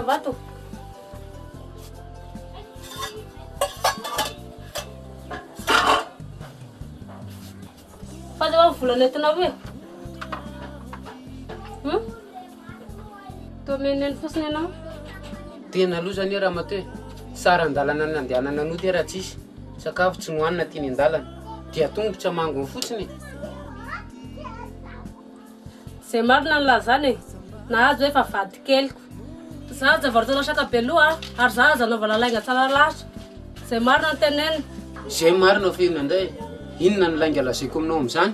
vato. Fa de volana entinao hoe. Toa meneny fotsiny ianao. Tena aloha zany raha matoe sara andalana nandehanana anoty raha tsisy sakafo tsy nohanina tiany andalana dia tongotra mangony fotsiny. Zay marina ny lazany nahazo efa vady keliko. Za zavarotana sakabeloha ary za zanaovana lainga tsara lasitra. Zay marina ny tenenina. Zay marina fe nandray inona ny lainga lazaiko aminao amin'izany.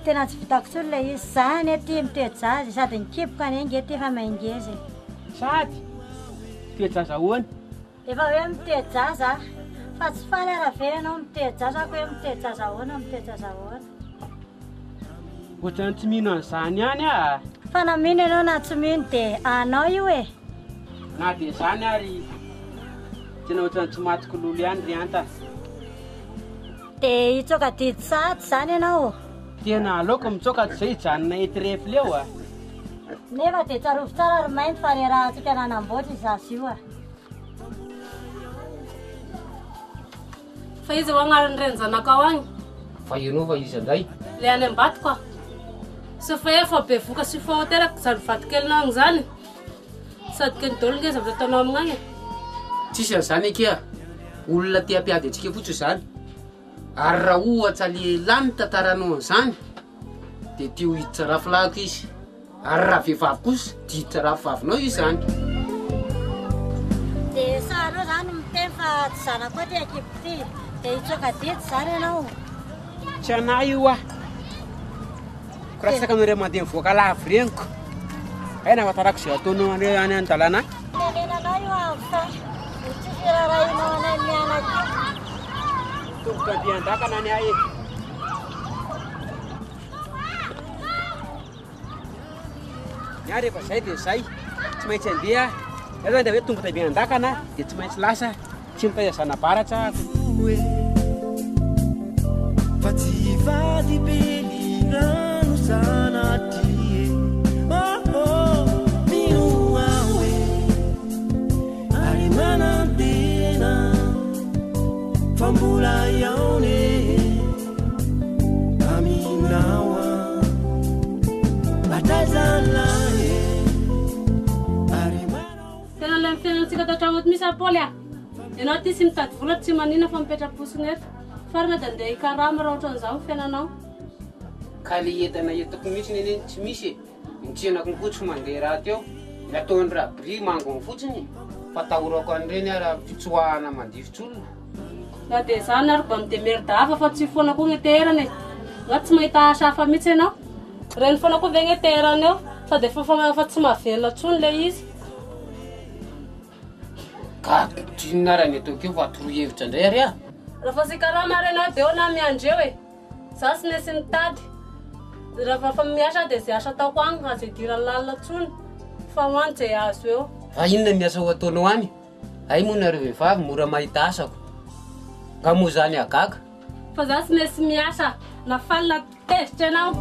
Tena tsy vitako tsony ilay izy zany aty mitety zaza sady nikipoka ny ange ty fa maingezy. Sady mitety zaza ahoana? Efa hoe mitety zaza fa tsy faly ara ve ianao mitety zaza ako hoe mitety zaza ahoana mitety zaza ahoana. Ohatrany tsy mino an'izany ihany a. Fa na mino ianao na tsy mino dia anao io e. Na dia zany ary tena ohatrany tsy matoko lolo ihany ry anta. Dia hitsoka didy sady zany ianao. Tena aleoko mitsoka zay hijanona ety rehefa leo a. Nefa dia tsarovy tsara ary mainty fa le raha tsika nanamboatra izazy io a. Fa izy ho agnaran'ny renjanakao agny. Fa ianao fa izy andray. Le any am-batoko a. Sy fa efa be voka sy fa hoteraka zany vato kelinao agny zany. Sady kely daholo nge zavatra ataonao amin'agny. Tsisy an'izany akia olona te hampiady antsika fotsy izany. Ary raha ohatra le lany tantaranao an'izany dia tia ho hiditra rafilahiko izy. Ary raha vehivavy kosa dia hiditra rafivavinao izy zany. Dia sahanao zany miteny fa tsy zanako ty akipo ty. Dia hitsoka didy zany ianao. Tsy anahy io a. Koratsaka anareo mandeha mivoaka lavo reniko. Aina afatarako izay ataonao anareo any an-dalana. Nenenanao io amin'ny fa tsy firarahinao anay mianaki. Tongotra andehan-dakana any ahy. Niary rehefa zay dia zay tsy maintsy andeha. Io zany dia hoe tongotra andehan-dakana dia tsy maintsy lasa tsy mitahizana baratra. Fa tsy vady be ny rano zanaty mino awe ary manantena fa mbola iaone aminawa batazalae ary Tena ilay fiainantsika tatramoto misy Paoly a. Ianao ty sy mitady vola tsy manina fa mipetra-posiny eto. Farina dia andeha hikarama raha ohatran'izao ny fiainanao. Ka le entana entako misy neneny tsy misy mitsenako ny fotsy mandeha raha teo. Ny ataon'ny rabri mangony fotsiny fa tahorako an'ireny raha fitsoahana mandifits'olona. Na dia zany ary mba midemerda hafa fa tsy foana koa ngeterany. Nga tsy mahita asa hafa mihitsy ianao. Reny foana koa ve ngeterany eo fa dia fa tsy mahavelona tsony le izy. Ka dinona raha ny ataoko eo fa torohevitra indray ary a. Raha fa sy karama ary ianao dia eo na miandreo e. Za sy nesy nitady. Raha fa miasa dia izay asa ataoko agny azo idirany lalina tsony. Fa hoany izay azo eo. Fa inona miasa ho ataonao any? Ay moa nareo vehivavy mora mahita asako. Ka moa zany agaga. Fa za sy nesy miasa na falina tezitra ianao.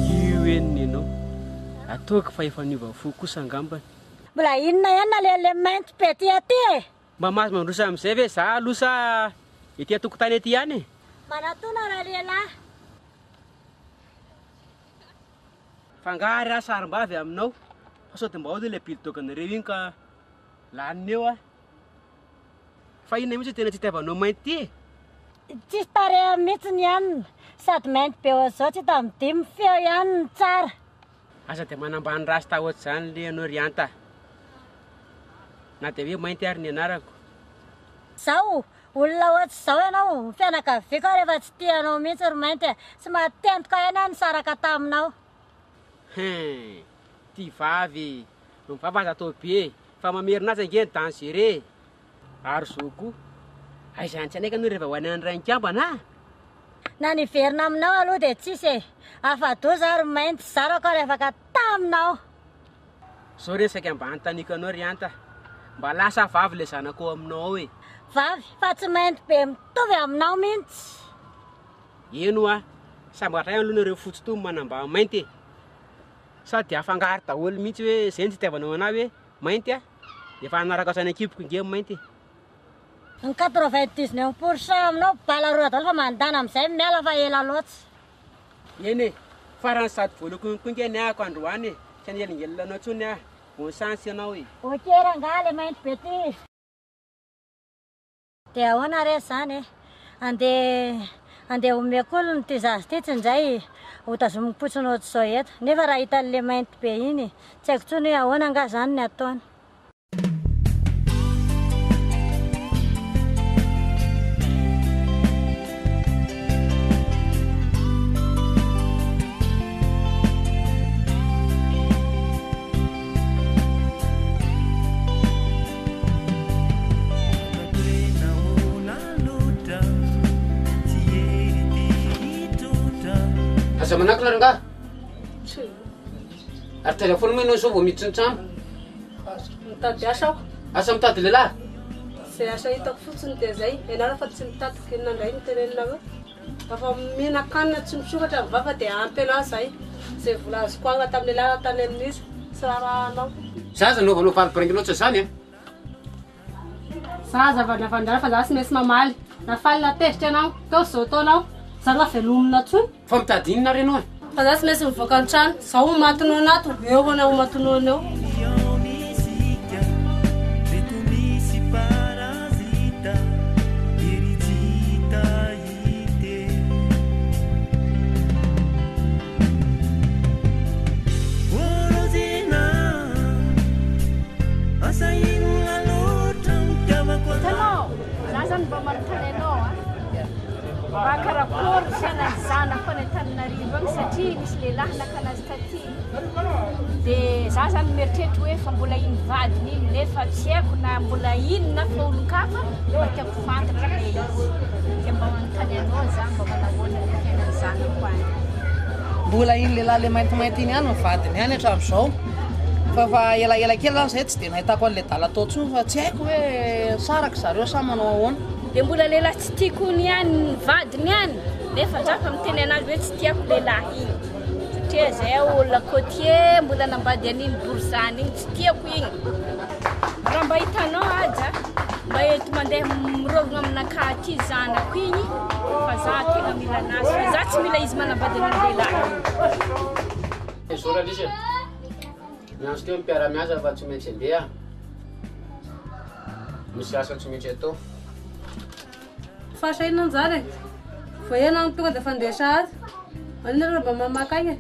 Io eniny ianao. Ataoko fa efa niova fo kosa angambany. Mbola inona ihany na le mainty be ty aty e. Mba mahazo mandrosa amin'izay ve za aloha sa ety atokotany ety ihany e? Manatona raha lehilahy. Fangary a sarim-bavy aminao. Fa sao dia mba ao dia ilay bilitokanareo iny ka laniny eo a. Fa inona mihitsy tena tsy itiavanao mainty ty e? Tsisy tareha mihitsy ny ihany. Sady mainty be oazao tsy hita midimy feo ihany ny tsara. Asa dia manambany rasta ohatr'izany le anao ry anta. Na dia hoe mainty ary ny anarako. Zao olona ohatr'izao ianao fianakaviako rehefa tsy tianao mihitsy ry mainty. Tsy mahatentoka ihany ny saraka taminao. Ty vavy mivavaka atao be fa mamerina azy ange ny dangereux. Ary zao koa aizany tsy anaika anao rehefa ho any an' rain-kambana. Na niverina aminao aloha dia tsisy e. Afa-doza ary mainty zarako ary afaka taminao. Zao resaka mba antanikanao ry anta. Mba lasa vavy le zanako aminao e. Vavy fa tsy mainty be mitovy aminao mihitsy. Eno a, sambatray aloha nareo fotsy-tomy manamba mainty e. Sady afangaro daholo mihitsy hoe zay ny tsy itiavanao anahy hoe mainty a. Efa anaraka sany ekipiko nge mainty. Ny 99% aminao bala roa daholo fa mandana amin'izay miala fa ela loatsy. Eny e, farany sady voalokonkonka ny ahako androany e. Tsy any elingelinanao tsony a, bon chance ianao e. Okera nga le mainty be ty. Dia ahoana re zany e. Andeha omeko olony ty zazy ty tsy indray ho tazomiko fotsiny ohatr'izao eto. Nefa raha hitan'le mainty be iny, tsy haiko tsony hoe ahoana nga zany ny ataony. Asa manako laranga? Ary telefony moa ianao zao vao miditra ny trano. Mitady asa aho. Asa mitady lehilahy? Zay asa hitako fotsiny dia zay. Ianareo fa tsy mitady inona indray ny tenenina hoe. Afa mihinan-kanina tsy misokatra ny vava dia ampy anahy zay. Zay vola azoko agna tamin'ny lehilahy tany amin'izy. Tsy rahanao. Zaza naovanao valibringinao tsy zany a? Zaza vandravandrara fa za tsy maintsy mamaly. Nafaly natezitra anao. Tao zao taonao. Za nga velomina tsony. Fa mitady inona renao e? Fa za tsy maintsy mivoaka ny trano. Zaho homatinao anato. Eo ho anao homatinao anao. Bakarakory fiainany zanako any Antananarivo agny satria misy lehilahy nakanazy taty. Dia za zany mieritreritra hoe fa mbola iny vadiny iny nefa tsy haiko na mbola inona fa olon-kafa mba tiako fantatra le izy. Dia mba manontany anao za mba manahoana le fiainany zanako any. Mbola iny lehilahy le maintimainty iny ihany ny vadiny ihany hatramin'izao. Fa elaela kely zany zay tsy dia nahitako an'le dala tao tsony fa tsy haiko hoe saraka zareo sa manao ahoana. Dia mbola lehilahy tsy tiako ny ihany ny vadiny ihany nefa zaka miteny anazy hoe tsy tiako lehilahy iny satria zay olona côtier mbola nambady an'iny borizany iny tsy tiako iny. Raha mba hitanao aja mba eto mandeha mirovina aminakaty zanako iny fa za tena mila anazy fa za tsy mila izy manambady an'iny lehilahy iny. Zora lisy e. Mianso teo mipiara-miasa fa tsy maintsy andeha. Misy asa tsy maintsy atao. Fasaina anjara e. Vao ianao tonga dia fandesa azy. Anina raha mba mamakay e.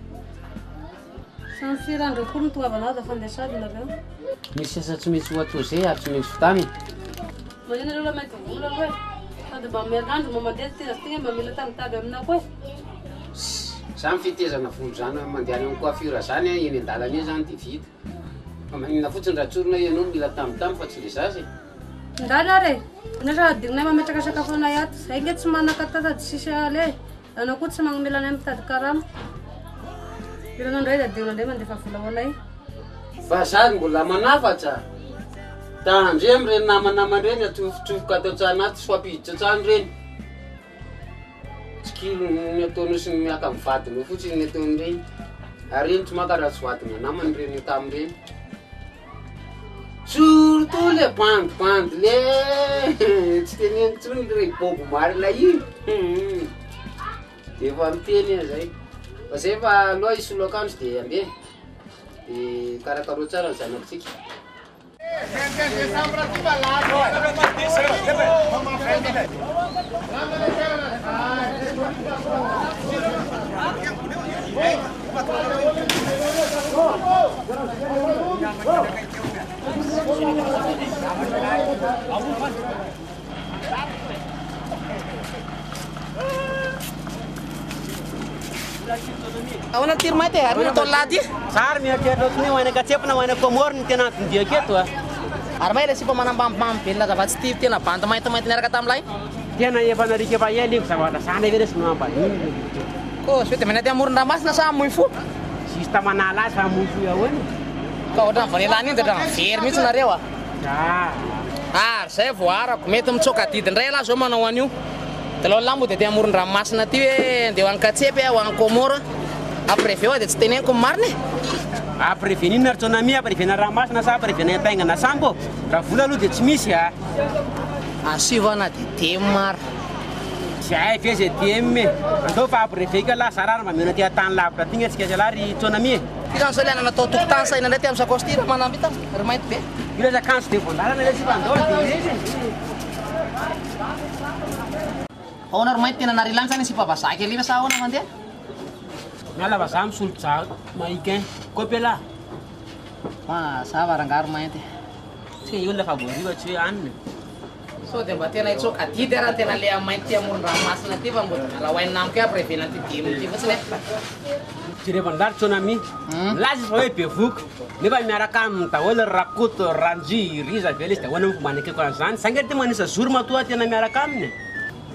Samy firandreko ny tonga avanao dia fandesa azy nareo. Misy asa tsy maintsy ho atao zay ary tsy maintsy fitany. Manina aloha mainty vola aloha e. Sady mba miarandro mba mandeha tena sy tegna mba mila tamitady aminao koa e. Za mifitezana volo zany mandeha any amin'ny coiffure zany eny an-dalana eny zany dia vita. Fa maninona fotsiny raha tsorina ianao mila tamotamy fa tsy le zaza e. Ndana re. Nasa adignay mametraka sakafo anay ato. Zay nge tsy manakatata sisy ale. Anao koa tsy magnamela anay mitady karama. Ilanao ndray dia adigna ndray mandefa vola ho anay. Fa zany mbola manafatra. Tandre amin'ireny namanamandreny atofotrofoka atao tsanaty so ampiditra trano reny. Tsy kilo ny ataonao sy ny miaka amin'ny vadinao fotsiny ny ataony reny. Ary reny tsy maka raha tsy vadina namany reny tamin'ireny. Surtout le bandy le tsy teneniko tsony le Bob Marley iny. Dia efa miteny zay. Fa zay fa aloha hisolo akanjo dia andeha. Dia karakaro tsara ny zanakontsika. Ahoana tiry mainty ary natao laty? Sary mieritreritra ohatrany hoe hoaina katsepona hoaina komoro ny tena antondiako eto a. Ary may ilay sipa manambambambamy be ny lazavantsy ty tena bandy maintimainty niaraka tamin'ilay? tena efa narika efa ela zavatra zany ave resy no ambaniny ko sy hoe de mena ty amoron-dranomasina sa moifo sisy tamanala azy fa mofo ahoana ka ohatra ny vanilany iny de ohatrany very mihitsy nareo zay voarako mety mitsoka didy ndray lahy zao manao an'io de lao lambo de ty amoron-dranomasina ty hoe ndeha ho any katsepy ho any Komora aprévé de tsy teneniko mariny aprévenina ritsonami aprévena ranomasina sa aprévena taingana sambo raha vola aloha de tsy misy asivana de temy maro zay ve zay temy andao fa aprévé ka lahy zarara mba mena ty atany lavitra ty atsika zay lahy ry tsonami ty zany saliana natao tokotany saina ndray ty amin'ny sakostira manambita ry mainty be io la kanso de voandalana le sifa andao de ahoana ry mainty tena narilany zany sy mpavazaky aliva sa ahoana mandeha miala vazaha misolotra mahikin kopela mazava rangaro mainty tsy io lafa voariva tsy hoe anina so de mba tena hitsoka didy raha tena le mainty ty amoron-dranomasina ty fa mbo miala hoainina amiko aprévena ty dimy ty fotsiny tsy rehefa ndary tsonami lazy fa hoe be voko nefa miaraka aminy daholo rakoto ranji riza vela izy de ahoana fomba anakeko an'izany sangery ty manisa zory matoa tena miaraka aminy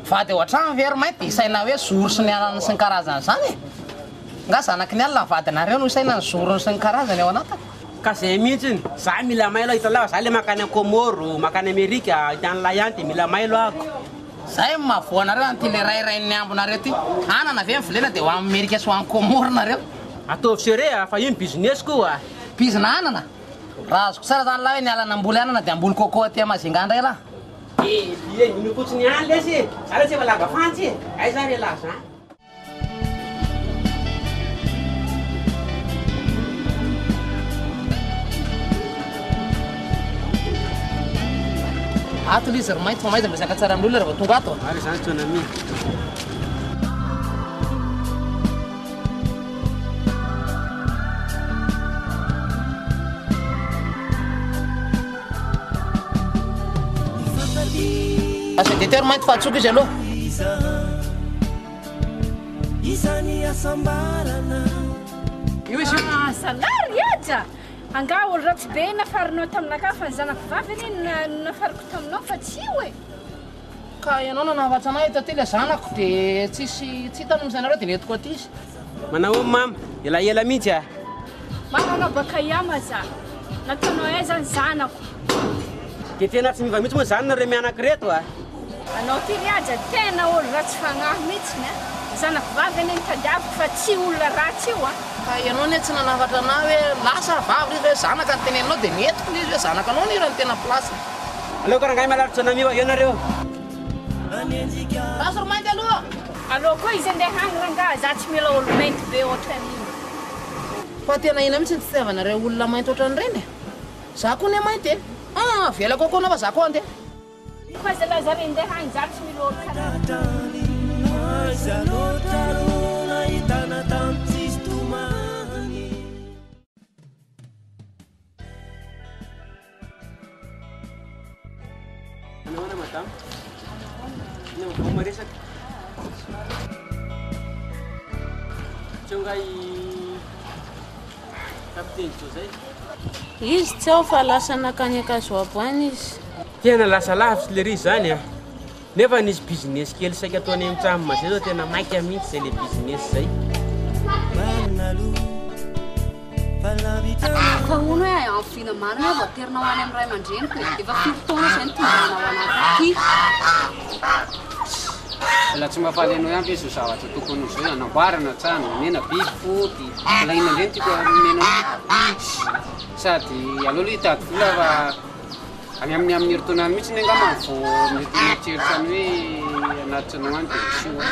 fa de ohatrany very mainty isaina hoe zory sy ny anany sy ny karazany zany nga zanaky ny alina vadinareo no isaina ny zorony sy ny karazany ao anatiny ka zay mihitsiny za mila mailo hitalava za le makany Komoro makany Amerika hitany layanty mila mailo ako zay mahavoanareo anty le rairain'ny ambonareo ty anana ave mivolena de ho amin'ny Amerika sy ho any Komoro nareo ataovy sere fa io business koa bizina anana raha azoko tsara zany lahy hoe ny alana amboly anana de amboly coco ty Mazinga ndray lahy ino fotsiny any lesy za le tsy efa lava fantsy ay za re lahy za ato lizy ry mainty fa mainty miresaka tsara amin'olona rehefa tonga ato ary zany tsonami asa de tery mainty fahatsoky izy aloha isany asambarana io izy salary aja anga olo ratsy be nafarinao taminaka fa ny zanako vavy eny nafariko taminao fa tsy hoe ka ianao nanavatra anay eto aty le zanako de tsisy tsy hitano misanareo de netiko aty izy manao mama elaela mihitsy mananao baka iama za nataonao aiza ny zanako de tena tsy miva mihitsy moa zany nareo mianaki reto anao ty ry aja tena olo ratsy fagnahy mihitsiny zanako vavy eny tadiaviko fa tsy olona ratsy io ka ianao ne tsy nanavatra anay hoe lasa vavy izy hoe zanaka ny teneninao de netiko lizy hoe zanaka anao ny irany tena place aleo karangay malaritsonami io nareo raso ry mainty aloha alô koa izy andeha hany ranga za tsy mila olo mainty be ohatra an'iny fa tena ina mihitsy ny fitiavanareo olona mainty ohatran'ireny za koa ne mainty e vela kokoa anao fa za koa andeha koa za lazare andeha hany za tsy mila olo karaha Zalotarona hitana tamitsisy tomany Naona madame ino vao maresaka tsonga kapiteny to zay izy tsy ao fa lasa nakany akazo aboany izy tena lasa lavitsy le ry zany nefa nisy business kely saika ataony amitsamy zay zao tena maika mihitsy zay le business zay fa hono hoe amfina marina hoe voaterinao any amin'ny ray aman-dreniko efa fifotoana zay ny tonganao anaty la tsy mahafaly anao ihany izy zavatra tokony zao anamboarana tsano mena biby foty lahina ndreny tiako mena sady aloha hitady vola fa amin'ny heritonany mihitsy ny angamba vo metieritany hoe anatitranao any de misy any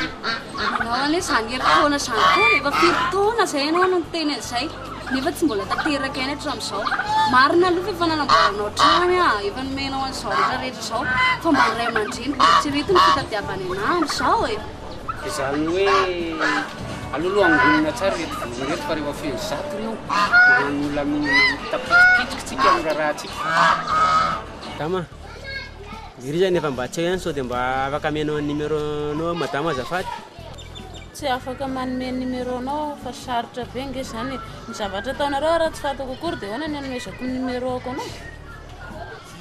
anao ane zany heritonana zany koa efa fifotoana zay anao no teny an'izay nefa tsy mbola tanteraka eny hatram'izao marina aloha fa efa nanamboaranao trany efa nomenao an'izao rehetrarehetra zao fa mba nyray aman-dreniko tsy rety ny fitadiavany anamy zao e de zany hoe alohaloha angonina tsara reto vola reto fa rehefa feno zato reo manolona tapitipitikitsika amin'ny raharahatsika madama iry zany efa mba tsy eo ihany sao de mba afaka amenao numéronao madama azafady tsy afaka manome numéronao fa sarotra be nge zany ny zavatra ataonareo raha tsy fatako akory de hoana ny anomezako numéro ako anao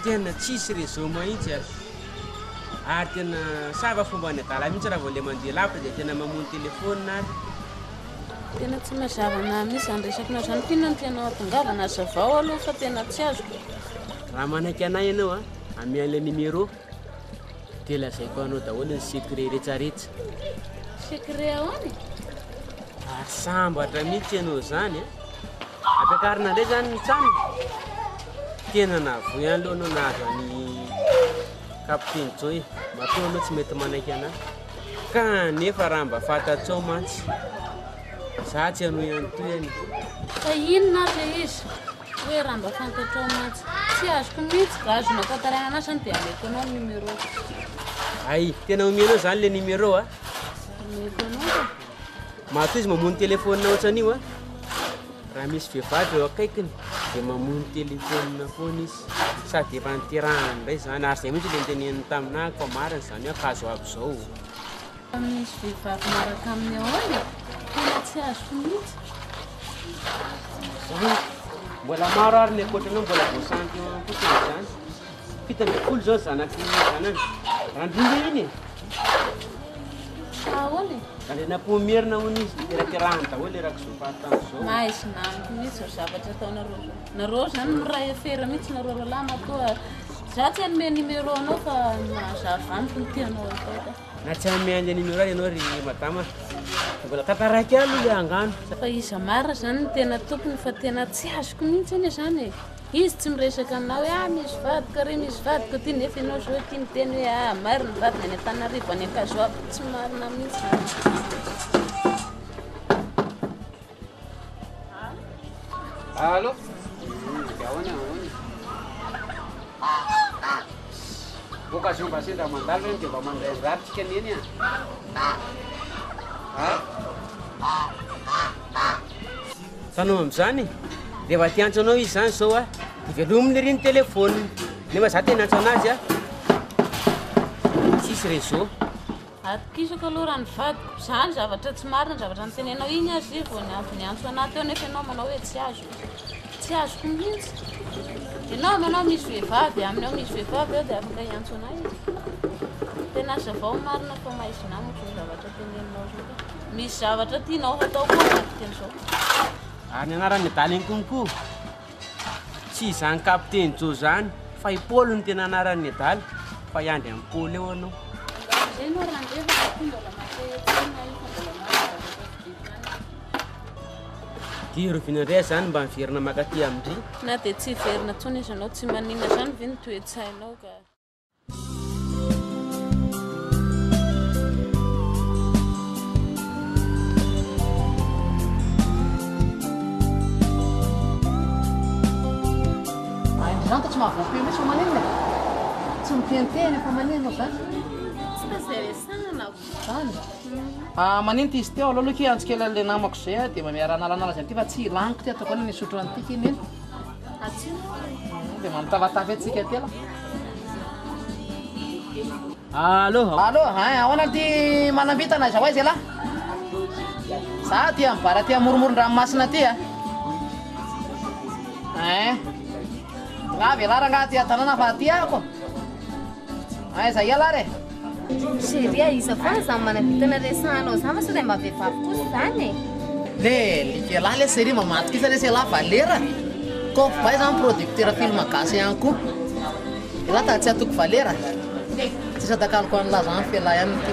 tena tsisy réseau mahitsy ary tena sava fomba ny adala mihitsy raha vao le mandeha lavitra dia tena mamono telefônina ary tena tsy mazavana misy zany resakinao zany mpinona ny tianao atongavana azavao aloha fa tena tsy azoko raha manaiky anay ianao amian'le numéro dia lazaiko anao daholo ny secret rehetrarehetra secret ahoany ary sambatra mihitsy ianao zany ampiakarina indray zany ny trano tena navoy any aloha anao nahazo any kapiteny Joy matoa anao tsy mety manaiky anahy kanefa raha mba fantatrao mantsy za tsy anao ihany toy any fa inona ary izy hoe raha mba fantatrao mantsy tsy azoko mihitsy ka azonao tantarana anazy zany dia ameko anao ny numéro ay tena omenao zany le numéro ameko anao matoa izy mamono telefônina ohatran'io raha misy vehivavy eo akaikiny dia mamono telefônina foana izy sady efa niterahana indray zany ary zay mihitsy le niteneniny taminahy fa mariny zany hoe akazo aby zao misy vehivavy maraka amin'ny ahoany tena tsy azoko mihitsy mbola maro ary ny akoatranao mbola voasanty fotsiny zany 70 zao zanaky zanany randringa iny ahoany le nampomerina hono izy teraterahany daholo le raha kizofahatany zao mahaisy namiko mihitsy zao zavatra ataonareo nareo zany miray afera mihitsy nareo ralama toa za tsy anome numéro anao fa mahazavaniko ny tianao atao na tsy ame an'le numéro ary ianao ry madama mbola tataraiky alo le angano fa iza marina zany ny tena tompony fa tena tsy azoko mihitsy eny zany izy tsy miresaka aminao hoe misy vadika re misy vadika ty nefa ianao zao ty miteny hoe marina vadina any Antananarivo any Ankazoaby tsy marina mihitsy Allo? Occasion passée dans mandalo dia mba mandray ratsika ny eny tanao am'izany rehefa tiantso anao izy zany zao dia velominy ry ny telefôniny nefa za tena antso anazy tsisy réseau atokisako aloha raha ny vadiko zany zavatra tsy marina zavatra nytenenao iny azy io vao ny antso anaty eo nefa ianao manao hoe tsy azoko mihitsy ianao manao misy vehivavy aminy ao misy vehivavy eo dia afaka hiantso anay tena azavao marina fa mahaisy namako ny zavatra teneninao zao misy zavatra tianao hatao koa anaty teny zao ary ny anaran'ny adaly iny konko tsy izany kapiteny Jo zany fa i Paul ny tena anaran'ny adaly fa iandry amin'ny Paul eo anao dia rovinandray zany mba miverina makaty amindry na dia tsy verina tsony izy anao tsy manina zany ve ny toe-tsainao ka zany ta tsy mahavoapeo mihitsy fa maninona tsy miteniteny fa maninona zany tsy tazay resana zany maninta izy teo aloha aloha antsikela le namako zay dia miara analanala zany ty fa tsy laniko ty ataoko any nisotro an'ity iny eny dia manotafatafa atsika tela allo ahoana ty manambitana za hoaizy ala za ty mibara ty amoromorondranmasina ty nga velara nga ty tanàna fa ty ako za iala re Chéria, isa foana zany manavitana resanao zany fa sady mba vehivavy kosa zany le likelahy le série mamatokisa le sela valera kof bay zany producteur film gasy ihany koa ela ta tsy atoko valera tsy sadakaloko an'la zany fela ihany ty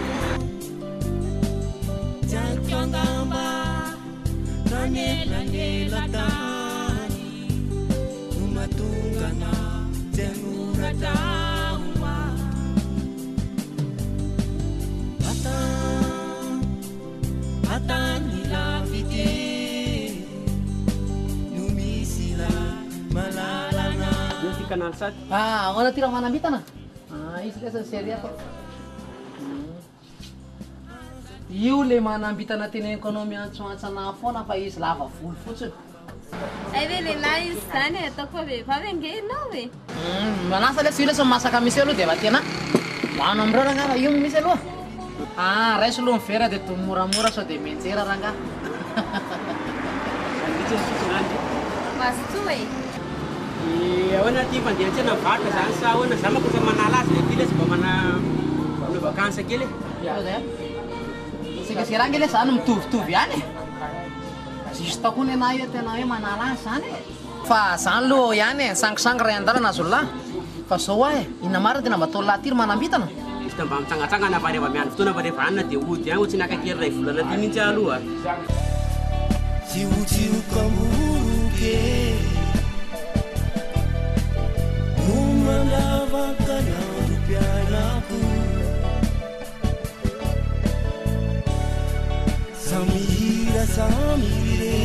ahoana ty raha manambitana izy lesany série fa io le manambitana teneniko anao miantsoantsana foana fa izy lava volo fotsiny ay ve lehilahy izy zany ataoko fa vehivavy ange ianao e manasa le sy io lesa masaka misy aloha dia va tena mano amindreo rangava io misy aloha raisy aloha mivera dia to moramora sao dia menjera ranga masto e ahoana ty fandehantsena varotra zany sa ahoana za makofa manala azy le ty le sy mba différence kely sikasiranga le zany mitovitovy ihany juste koa ny ana io tena hoe manala azy zany fa zany loha ihany sangisangy ray an-dalana azolahy fa zao ahy ina marina tena mba atao lahatiry manambitana izy ta mba mitsangatsangana fa rehefa miany fotoana fa rehefa anina dia ody agny ho tsy nakakely ray volana ty mihitsy aloha tsiotsioka moroke no manavaka nandrom-pianako samihira samire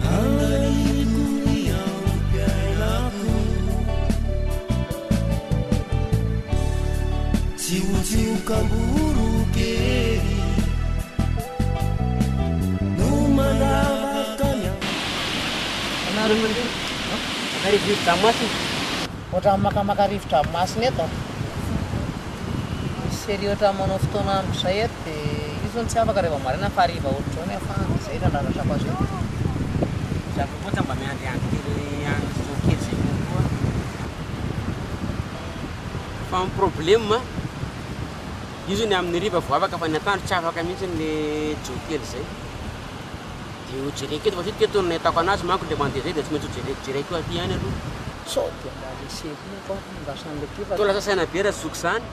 anganiko ny androm-pianako tsiotsioka moroke rivotra masiny ohatra makamaka rivotra masiny eto sery ohatra manao fotoana andro zay eto dia io zao tsy afaka rehefa marina fa hariva ohatrao ny afahana zay randraratra azy zakokoatra mba miandry androkely androkely zay kokoa fa ny problème io zany amin'ny riva vo afaka fa ny atandro tsy afaka mihitsy ny jokely zay dia ho jereko eto fa sity ketony ataoko anazy manko le mandeha zay dia tsy maintsy ho jereko aty ihany aloha sao dia mba lesevina koa mba san'le kiva to lasa saina be raha zoky zany